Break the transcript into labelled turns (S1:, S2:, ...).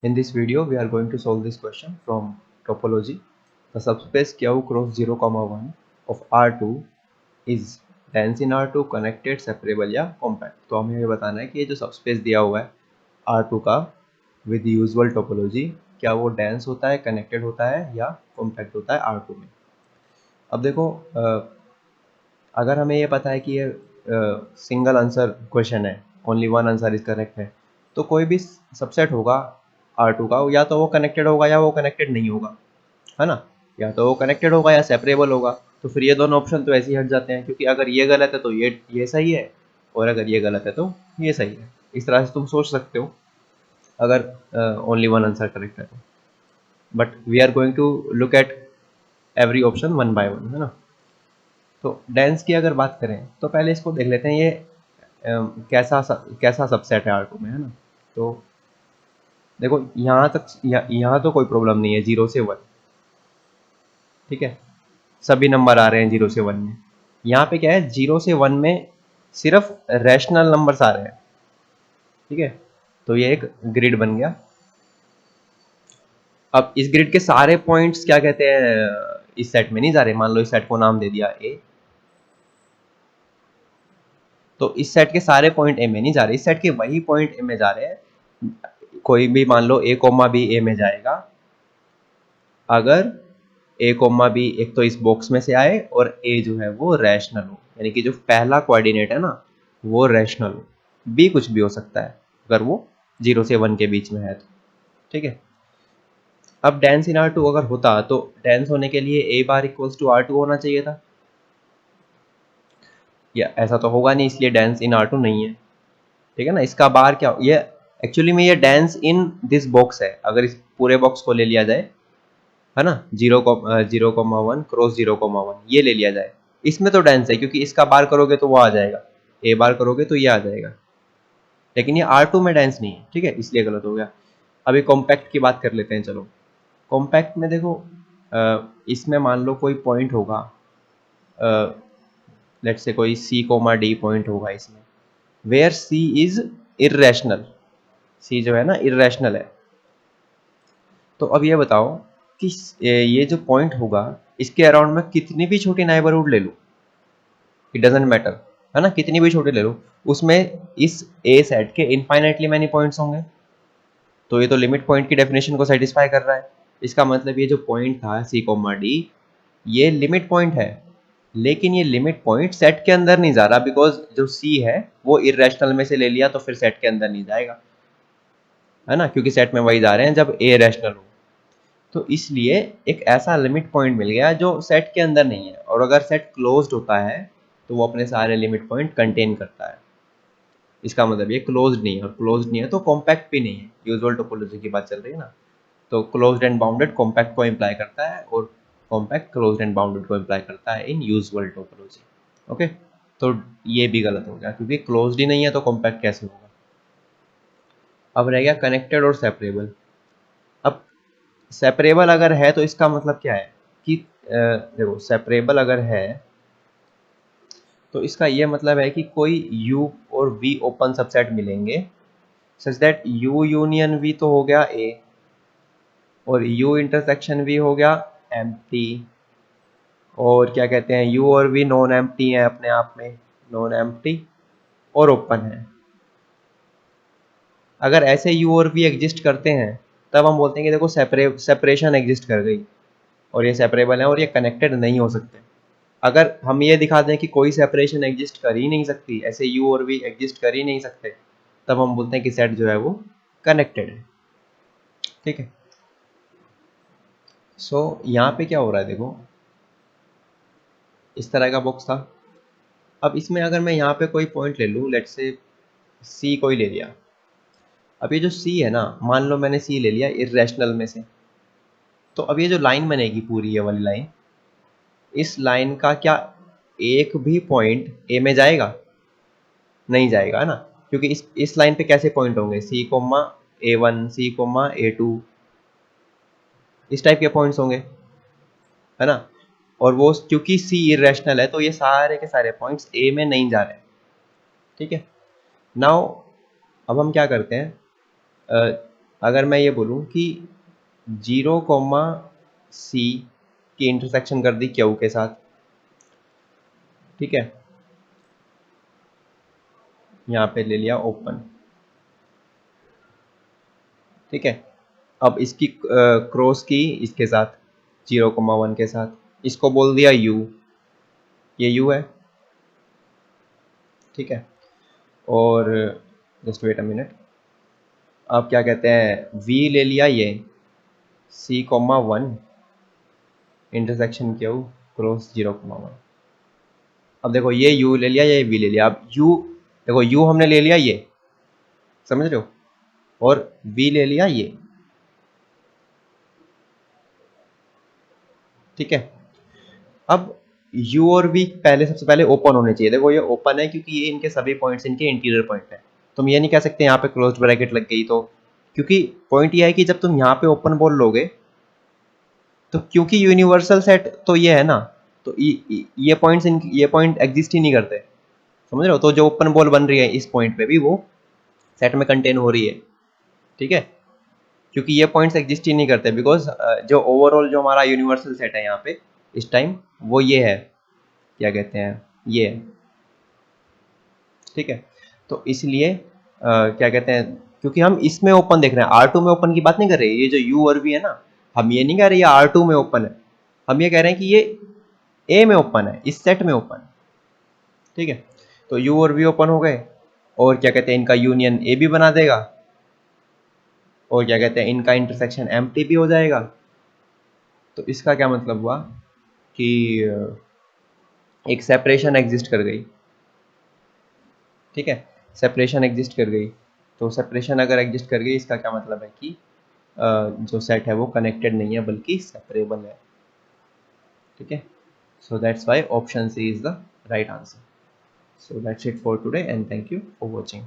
S1: In this video, we are going to solve this question from topology. The subspace Q cross 0, 1 of R2 is dense in R2, connected, separable या compact. तो हमें ये बताना है कि ये जो सबस्पेस दिया हुआ है R2 का विद यूजुअल टोपोलॉजी, क्या वो डेंस होता है, कनेक्टेड होता है या कॉम्पैक्ट होता है R2 में। अब देखो, अगर हमें ये पता है कि ये सिंगल आंसर क्वेश्चन है, only one answer is correct है, तो कोई भी सबसेट होगा R2 का, या तो वो कनेक्टेड होगा या वो कनेक्टेड नहीं होगा, है ना। या तो वो कनेक्टेड होगा या सेपरेबल होगा। तो फिर ये दोनों ऑप्शन तो ऐसे ही हट जाते हैं, क्योंकि अगर ये गलत है तो ये सही है, और अगर ये गलत है तो ये सही है। इस तरह से तुम सोच सकते हो अगर ओनली वन आंसर करेक्ट है तो। But we are going to look at every option one by one, है ना। तो डेंस की अगर बात करें तो पहले इसको देख लेते हैं, ये कैसा सबसेट है R2 में, है ना। तो देखो, यहाँ तो कोई प्रॉब्लम नहीं है, 0 से 1, ठीक है। सभी नंबर आ रहे हैं 0 से 1 में। यहाँ पे क्या है, 0 से 1 में सिर्फ रैशनल नंबर्स आ रहे हैं, ठीक है। तो ये एक ग्रिड बन गया। अब इस ग्रिड के सारे पॉइंट्स क्या कहते हैं, इस सेट में नहीं जा रहे। मान लो इस सेट को नाम दे दिया ए, तो इस सेट के सारे पॉइंट ए में नहीं जा रहे, इस सेट के वही पॉइंट ए में जा रहे हैं। कोई भी मान लो ए कोमा बी ए में जाएगा अगर ए कोमा बी एक तो इस बॉक्स में से आए और ए जो है वो रैशनल हो, यानी कि जो पहला कोऑर्डिनेट है ना वो रैशनल हो। बी कुछ भी हो सकता है अगर वो 0 से 1 के बीच में है तो, ठीक है। अब डेंस इन R2 अगर होता तो डेंस होने के लिए ए बार इक्वल्स टू R2 होना चाहिए था, या ऐसा तो होगा नहीं, इसलिए डेंस इन R2 नहीं है, ठीक है ना। इसका बार क्या, ये एक्चुअली में ये डेंस इन दिस बॉक्स है। अगर इस पूरे बॉक्स को ले लिया जाए, है ना, 0,1 क्रॉस 0,1 ये ले लिया जाए, इसमें तो डेंस है, क्योंकि इसका बार करोगे तो वो आ जाएगा, ए बार करोगे तो ये आ जाएगा। लेकिन ये R2 में डेंस नहीं है, ठीक है, इसलिए गलत हो गया। अभी कॉम्पैक्ट की बात कर लेते हैं, चलो। कॉम्पैक्ट में देखो, इसमें मान लो कोई पॉइंट होगा, लेट्स से कोई C, D पॉइंट होगा इसमें, where C is irrational. C जो है ना इर्रेशनल है। तो अब ये बताओ कि ये जो पॉइंट होगा इसके अराउंड में कितनी भी छोटी नाइबरहुड ले लूँ, इट डजेंट मैटर, है ना, कितनी भी छोटी ले लूँ, उसमें इस ए सेट के इनफाइनाइटली मैनी पॉइंट्स होंगे। तो ये तो लिमिट पॉइंट की डेफिनेशन को सेटिस्फाई कर रहा है। इसका मतलब ये जो पॉइंट था C, D, ये लिमिट पॉइंट है। लेकिन ये लिमिट पॉइंट सेट के अंदर नहीं जा रहा, बिकॉज जो C है वो इरेशनल में से ले लिया, तो फिर सेट के अंदर नहीं जाएगा, है ना, क्योंकि सेट में वही जा रहे हैं जब A रैशनल हो। तो इसलिए एक ऐसा लिमिट पॉइंट मिल गया जो सेट के अंदर नहीं है, और अगर सेट क्लोज्ड होता है तो वो अपने सारे लिमिट पॉइंट कंटेन करता है। इसका मतलब ये क्लोज्ड नहीं है, और क्लोज्ड नहीं है तो कॉम्पैक्ट भी नहीं है। यूजुअल टोपोलॉजी की बात चल रही है ना, तो क्लोज्ड एंड बाउंडेड कॉम्पैक्ट को इम्प्लाई करता है, और कॉम्पैक्ट क्लोज्ड एंड बाउंडेड को इम्प्लाई करता है इन यूजुअल टोपोलॉजी। ओके, तो ये भी गलत हो गया, क्योंकि क्लोज्ड ही नहीं है तो कॉम्पैक्ट कैसे होगा। अब रह गया कनेक्टेड और सेपरेबल। अब सेपरेबल अगर है तो इसका मतलब क्या है कि देखो, सेपरेबल अगर है तो इसका ये मतलब है कि कोई U और V ओपन सबसेट मिलेंगे, such that U union V तो हो गया A, और U इंटरसेक्शन V हो गया एम्प्टी, और क्या कहते हैं, U और V नॉन एम्प्टी है अपने आप में, नॉन एम्प्टी और ओपन है। अगर ऐसे U और V एग्जिस्ट करते हैं तब हम बोलते हैं कि देखो सेपरेशन एग्जिस्ट कर गई, और ये सेपरेबल है और ये कनेक्टेड नहीं हो सकते। अगर हम ये दिखा दें कि कोई सेपरेशन एग्जिस्ट कर ही नहीं सकती, ऐसे U और V एग्जिस्ट कर ही नहीं सकते, तब हम बोलते हैं कि सेट जो है वो कनेक्टेड है, ठीक है। सो यहाँ पे क्या हो रहा है, देखो इस तरह का बॉक्स था। अब इसमें अगर मैं यहाँ पे कोई पॉइंट ले लूँ, लेट्स से C कोई ले लिया। अब ये जो C है ना, मान लो मैंने C ले लिया इर्रेशनल में से, तो अब ये जो लाइन बनेगी पूरी, ये वाली लाइन, इस लाइन का क्या एक भी पॉइंट A में जाएगा? नहीं जाएगा, है ना, क्योंकि इस लाइन पे कैसे पॉइंट होंगे, C, A1, C, A2, इस टाइप के पॉइंट्स होंगे, है ना। और वो क्योंकि C इरेशनल है तो ये सारे के सारे पॉइंट्स A में नहीं जा रहे, ठीक है। नाउ अब हम क्या करते हैं, अगर मैं ये बोलूँ कि 0 कॉमा सी की इंटरसेक्शन कर दी क्यू के साथ, ठीक है, यहाँ पे ले लिया ओपन, ठीक है। अब इसकी क्रॉस की इसके साथ 0,1 के साथ, इसको बोल दिया u, ये u है, ठीक है। और जस्ट वेट अ मिनट, अब क्या कहते हैं, v ले लिया ये c,1 इंटरसेक्शन क्यू क्रॉस 0,1। अब देखो ये u ले लिया, ये v ले लिया। अब u देखो, u हमने ले लिया ये, समझ रहे हो, और v ले लिया ये, ठीक है। अब u और v पहले, सबसे पहले ओपन होने चाहिए। देखो ये ओपन है क्योंकि ये इनके सभी पॉइंट्स इनके इंटीरियर पॉइंट है। तुम ये नहीं कह सकते यहाँ पे क्लोज ब्रैकेट लग गई तो, क्योंकि पॉइंट ये है कि जब तुम यहाँ पे ओपन बोल लोगे तो, क्योंकि यूनिवर्सल सेट तो ये है ना, तो ये पॉइंट्स, ये पॉइंट एग्जिस्ट ही नहीं करते, समझ रहे हो। तो जो ओपन बॉल बन रही है इस पॉइंट पे भी वो सेट में कंटेन हो रही है, ठीक है, क्योंकि ये पॉइंट्स एग्जिस्ट ही नहीं करते, बिकॉज जो ओवरऑल जो हमारा यूनिवर्सल सेट है यहाँ पे इस टाइम, वो ये है, क्या कहते हैं, ये है, ठीक है। तो इसलिए क्या कहते हैं, क्योंकि हम इसमें ओपन देख रहे हैं, R2 में ओपन की बात नहीं कर रहे, ये जो U और V है ना, हम ये नहीं कह रहे ये R2 में ओपन है, हम ये कह रहे हैं कि ये A में ओपन है, इस सेट में ओपन है, ठीक है। तो U और V ओपन हो गए, और क्या कहते हैं, इनका यूनियन A भी बना देगा, और क्या कहते हैं, इनका इंटरसेक्शन एम्प्टी भी हो जाएगा। तो इसका क्या मतलब हुआ कि एक सेपरेशन एग्जिस्ट कर गई, ठीक है, सेपरेशन एग्जिस्ट कर गई। तो सेपरेशन अगर एग्जिस्ट कर गई, इसका क्या मतलब है कि जो सेट है वो कनेक्टेड नहीं है बल्कि सेपरेबल है, ठीक है। So that's why option C is the right answer. So that's it for today and thank you for watching.